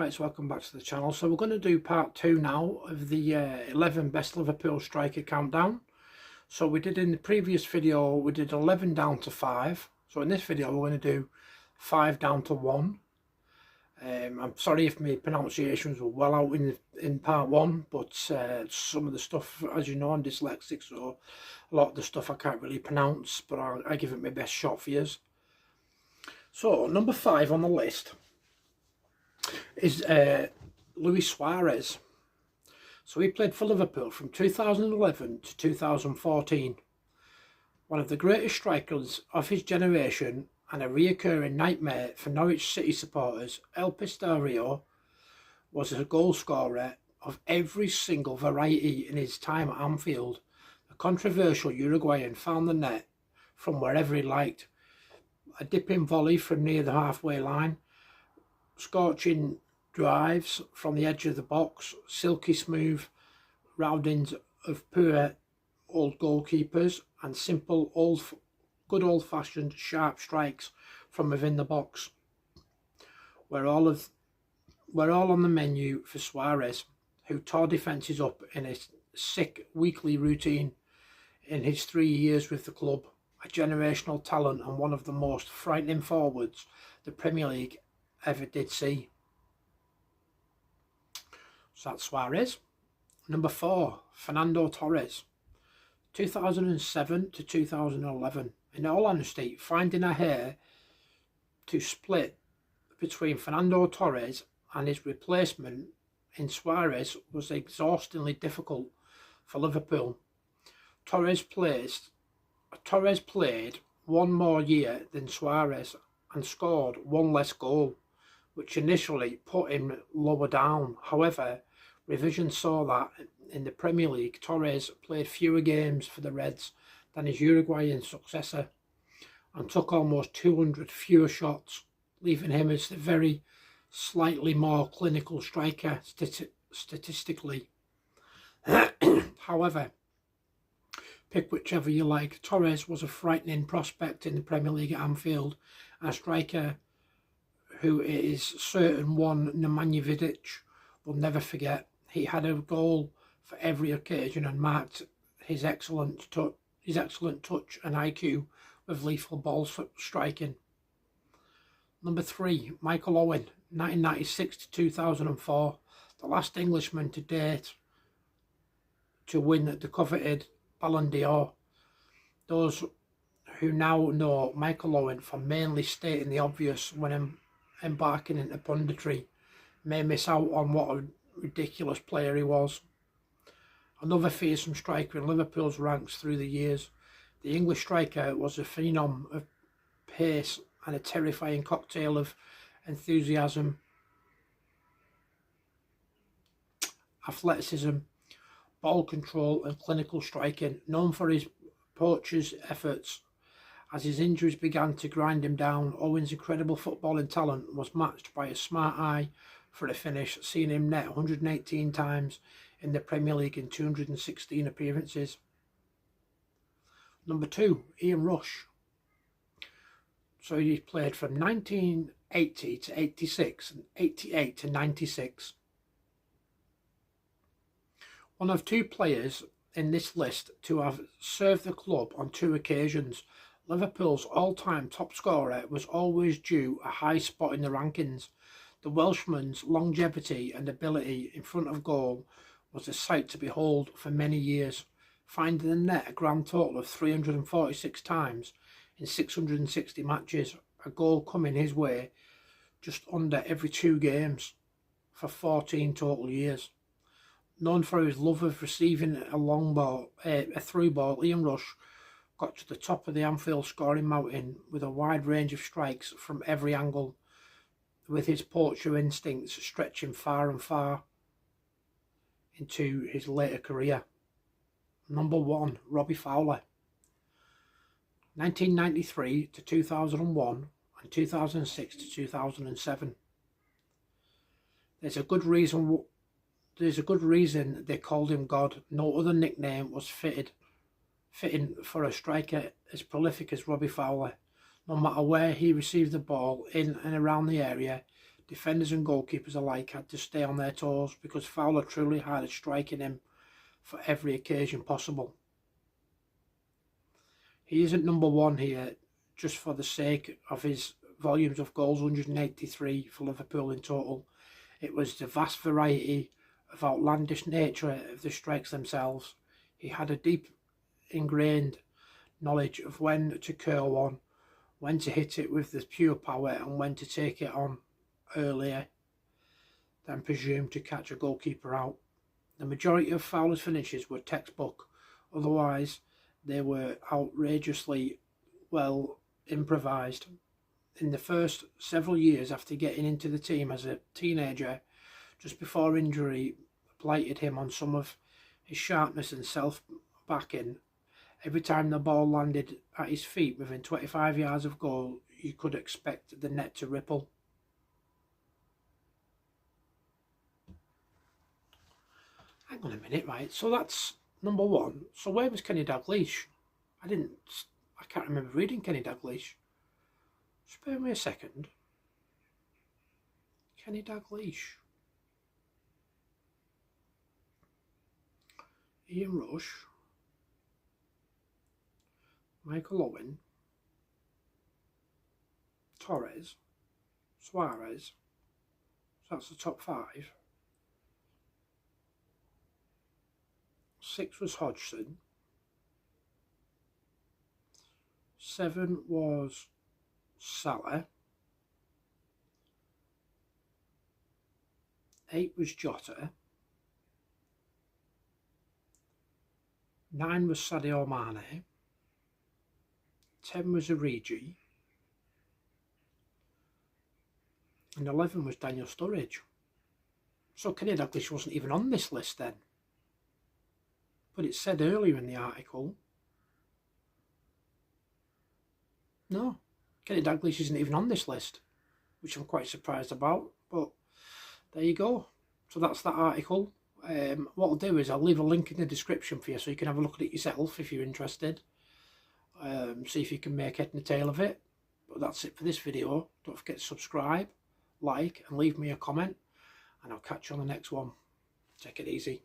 Right, so welcome back to the channel. So we're going to do part 2 now of the 11 best Liverpool striker countdown. So we did in the previous video, we did 11 down to 5. So in this video we're going to do 5 down to 1. I'm sorry if my pronunciations were well out in part 1, but some of the stuff, as you know, I'm dyslexic, so a lot of the stuff I can't really pronounce, but I give it my best shot for you. So number 5 on the list is Luis Suarez. So he played for Liverpool from 2011 to 2014. One of the greatest strikers of his generation and a reoccurring nightmare for Norwich City supporters, El Pistario was a goal scorer of every single variety in his time at Anfield. The controversial Uruguayan found the net from wherever he liked. A dipping volley from near the halfway line, scorching drives from the edge of the box, silky smooth roundings of poor old goalkeepers, and simple good old-fashioned sharp strikes from within the box were all on the menu for Suarez, who tore defences up in a sick weekly routine in his 3 years with the club. A generational talent and one of the most frightening forwards the Premier League ever did see. So that's Suarez. Number 4, Fernando Torres. 2007 to 2011. In all honesty, finding a hair to split between Fernando Torres and his replacement in Suarez was exhaustingly difficult for Liverpool. Torres played one more year than Suarez and scored one less goal, which initially put him lower down. However, revision saw that in the Premier League, Torres played fewer games for the Reds than his Uruguayan successor and took almost 200 fewer shots, leaving him as the very slightly more clinical striker statistically. However, pick whichever you like, Torres was a frightening prospect in the Premier League at Anfield, a striker who it is certain one Nemanja Vidic will never forget. He had a goal for every occasion and marked his excellent touch and IQ with lethal ball striking. Number 3, Michael Owen, 1996 to 2004, the last Englishman to date to win the coveted Ballon d'Or. Those who now know Michael Owen for mainly stating the obvious when embarking into punditry may miss out on what a ridiculous player he was. Another fearsome striker in Liverpool's ranks through the years, the English striker was a phenom of pace and a terrifying cocktail of enthusiasm, athleticism, ball control and clinical striking. Known for his poacher's efforts, as his injuries began to grind him down, Owen's incredible footballing talent was matched by a smart eye for a finish, seeing him net 118 times in the Premier League in 216 appearances. Number 2, Ian Rush. So he played from 1980 to 86 and 88 to 96. One of 2 players in this list to have served the club on 2 occasions. Liverpool's all-time top scorer was always due a high spot in the rankings. The Welshman's longevity and ability in front of goal was a sight to behold for many years, finding the net a grand total of 346 times in 660 matches, a goal coming his way just under every 2 games for 14 total years. Known for his love of receiving a long ball, a through ball, Ian Rush got to the top of the Anfield scoring mountain with a wide range of strikes from every angle, with his poacher instincts stretching far and far into his later career. Number 1, Robbie Fowler. 1993 to 2001 and 2006 to 2007. There's a good reason they called him God. No other nickname was fitting for a striker as prolific as Robbie Fowler. No matter where he received the ball in and around the area, defenders and goalkeepers alike had to stay on their toes because Fowler truly had striking him for every occasion possible. He isn't number one here just for the sake of his volumes of goals, 183 for Liverpool in total. It was the vast variety of outlandish nature of the strikes themselves. He had a deep ingrained knowledge of when to curl one, when to hit it with the pure power, and when to take it on earlier than presumed to catch a goalkeeper out. The majority of Fowler's finishes were textbook, otherwise they were outrageously well improvised. In the first several years after getting into the team as a teenager, just before injury blighted him on some of his sharpness and self-backing, every time the ball landed at his feet within 25 yards of goal, you could expect the net to ripple. Hang on a minute, right, so that's number one. So where was Kenny Dalglish? I can't remember reading Kenny Dalglish. Spare me a second. Kenny Dalglish. Ian Rush. Michael Owen. Torres. Suarez. So that's the top 5. 6 was Hodgson. 7 was Salah. 8 was Jota. 9 was Sadio Mane. 10 was Origi. And 11 was Daniel Sturridge. So Kenny Dalglish wasn't even on this list then. But it said earlier in the article, no, Kenny Dalglish isn't even on this list, which I'm quite surprised about, but there you go. So that's that article. What I'll do is I'll leave a link in the description for you so you can have a look at it yourself if you're interested. See if you can make head and tail of it. But that's it for this video. Don't forget to subscribe, like and leave me a comment, and I'll catch you on the next one. Take it easy.